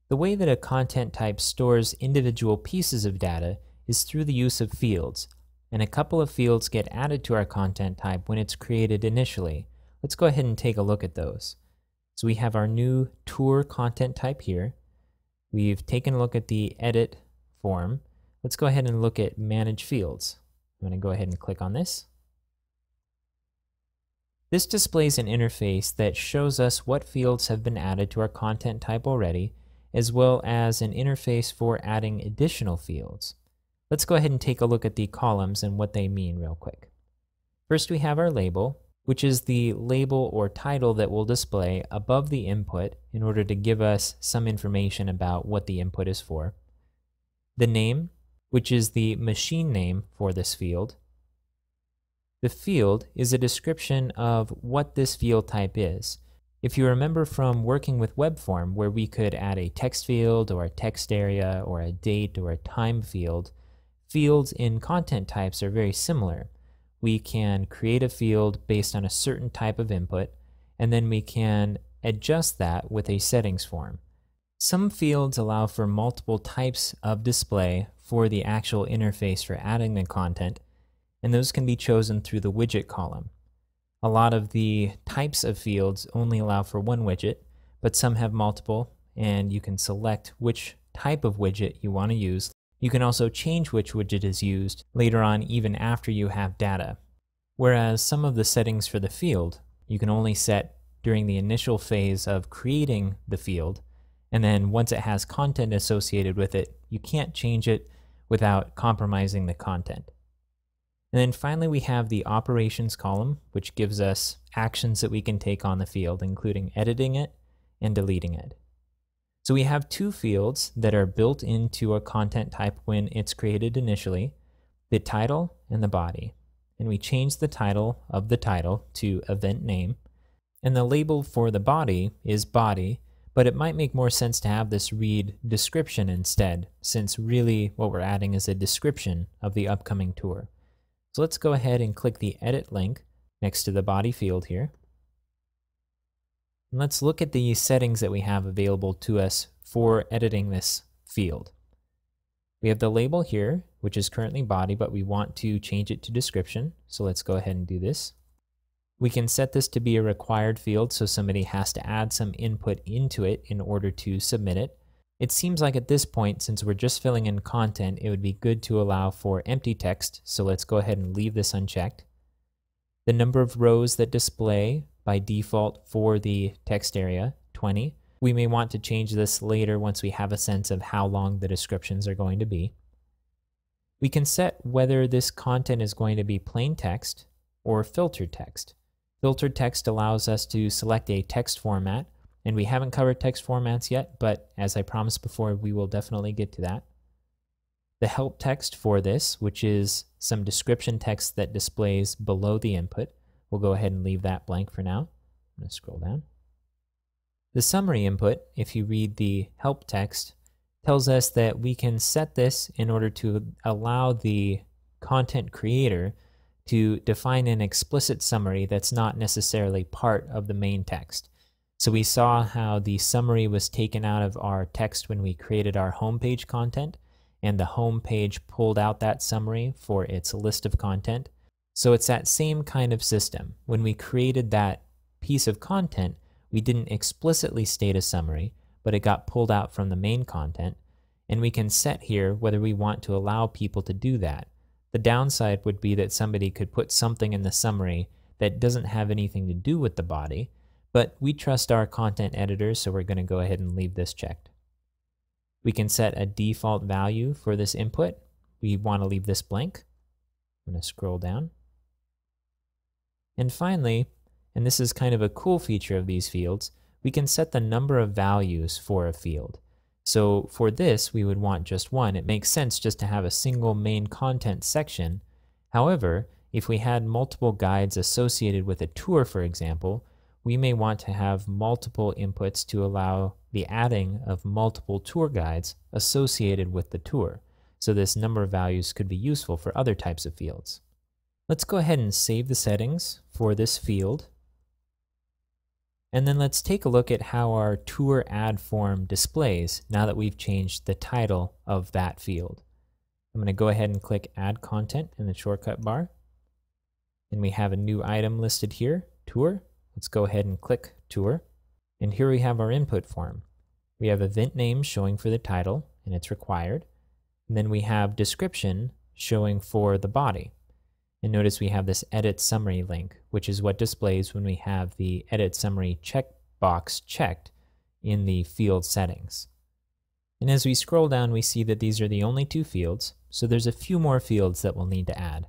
The way that a content type stores individual pieces of data is through the use of fields, and a couple of fields get added to our content type when it's created initially. Let's go ahead and take a look at those. So we have our new tour content type here. We've taken a look at the edit form. Let's go ahead and look at manage fields. I'm going to go ahead and click on this. This displays an interface that shows us what fields have been added to our content type already, as well as an interface for adding additional fields. Let's go ahead and take a look at the columns and what they mean real quick. First, we have our label, which is the label or title that will display above the input in order to give us some information about what the input is for. The name, which is the machine name for this field. The field is a description of what this field type is. If you remember from working with WebForm, where we could add a text field or a text area or a date or a time field, fields in content types are very similar. We can create a field based on a certain type of input, and then we can adjust that with a settings form. Some fields allow for multiple types of display for the actual interface for adding the content, and those can be chosen through the widget column. A lot of the types of fields only allow for one widget, but some have multiple, and you can select which type of widget you want to use. You can also change which widget is used later on, even after you have data. Whereas some of the settings for the field, you can only set during the initial phase of creating the field, and then once it has content associated with it, you can't change it without compromising the content. And then finally, we have the operations column, which gives us actions that we can take on the field, including editing it and deleting it. So we have two fields that are built into a content type when it's created initially, the title and the body. And we change the title of the title to event name. And the label for the body is body, but it might make more sense to have this read description instead, since really what we're adding is a description of the upcoming tour. So let's go ahead and click the edit link next to the body field here. And let's look at the settings that we have available to us for editing this field. We have the label here, which is currently body, but we want to change it to description. So let's go ahead and do this. We can set this to be a required field, so somebody has to add some input into it in order to submit it. It seems like at this point, since we're just filling in content, it would be good to allow for empty text, so let's go ahead and leave this unchecked. The number of rows that display by default for the text area, 20. We may want to change this later once we have a sense of how long the descriptions are going to be. We can set whether this content is going to be plain text or filtered text. Filtered text allows us to select a text format, and we haven't covered text formats yet, but as I promised before, we will definitely get to that. The help text for this, which is some description text that displays below the input, we'll go ahead and leave that blank for now. I'm going to scroll down. The summary input, if you read the help text, tells us that we can set this in order to allow the content creator to define an explicit summary that's not necessarily part of the main text. So we saw how the summary was taken out of our text when we created our homepage content, and the homepage pulled out that summary for its list of content. So it's that same kind of system. When we created that piece of content, we didn't explicitly state a summary, but it got pulled out from the main content, and we can set here whether we want to allow people to do that. The downside would be that somebody could put something in the summary that doesn't have anything to do with the body, but we trust our content editors, so we're going to go ahead and leave this checked. We can set a default value for this input. We want to leave this blank. I'm going to scroll down. And finally, and this is kind of a cool feature of these fields, we can set the number of values for a field. So for this, we would want just one. It makes sense just to have a single main content section. However, if we had multiple guides associated with a tour, for example, we may want to have multiple inputs to allow the adding of multiple tour guides associated with the tour. So this number of values could be useful for other types of fields. Let's go ahead and save the settings for this field. And then let's take a look at how our tour add form displays now that we've changed the title of that field. I'm going to go ahead and click Add Content in the shortcut bar. And we have a new item listed here, Tour. Let's go ahead and click Tour. And here we have our input form. We have event name showing for the title, and it's required. And then we have description showing for the body. And notice we have this Edit Summary link, which is what displays when we have the Edit Summary checkbox checked in the field settings. And as we scroll down, we see that these are the only two fields, so there's a few more fields that we'll need to add.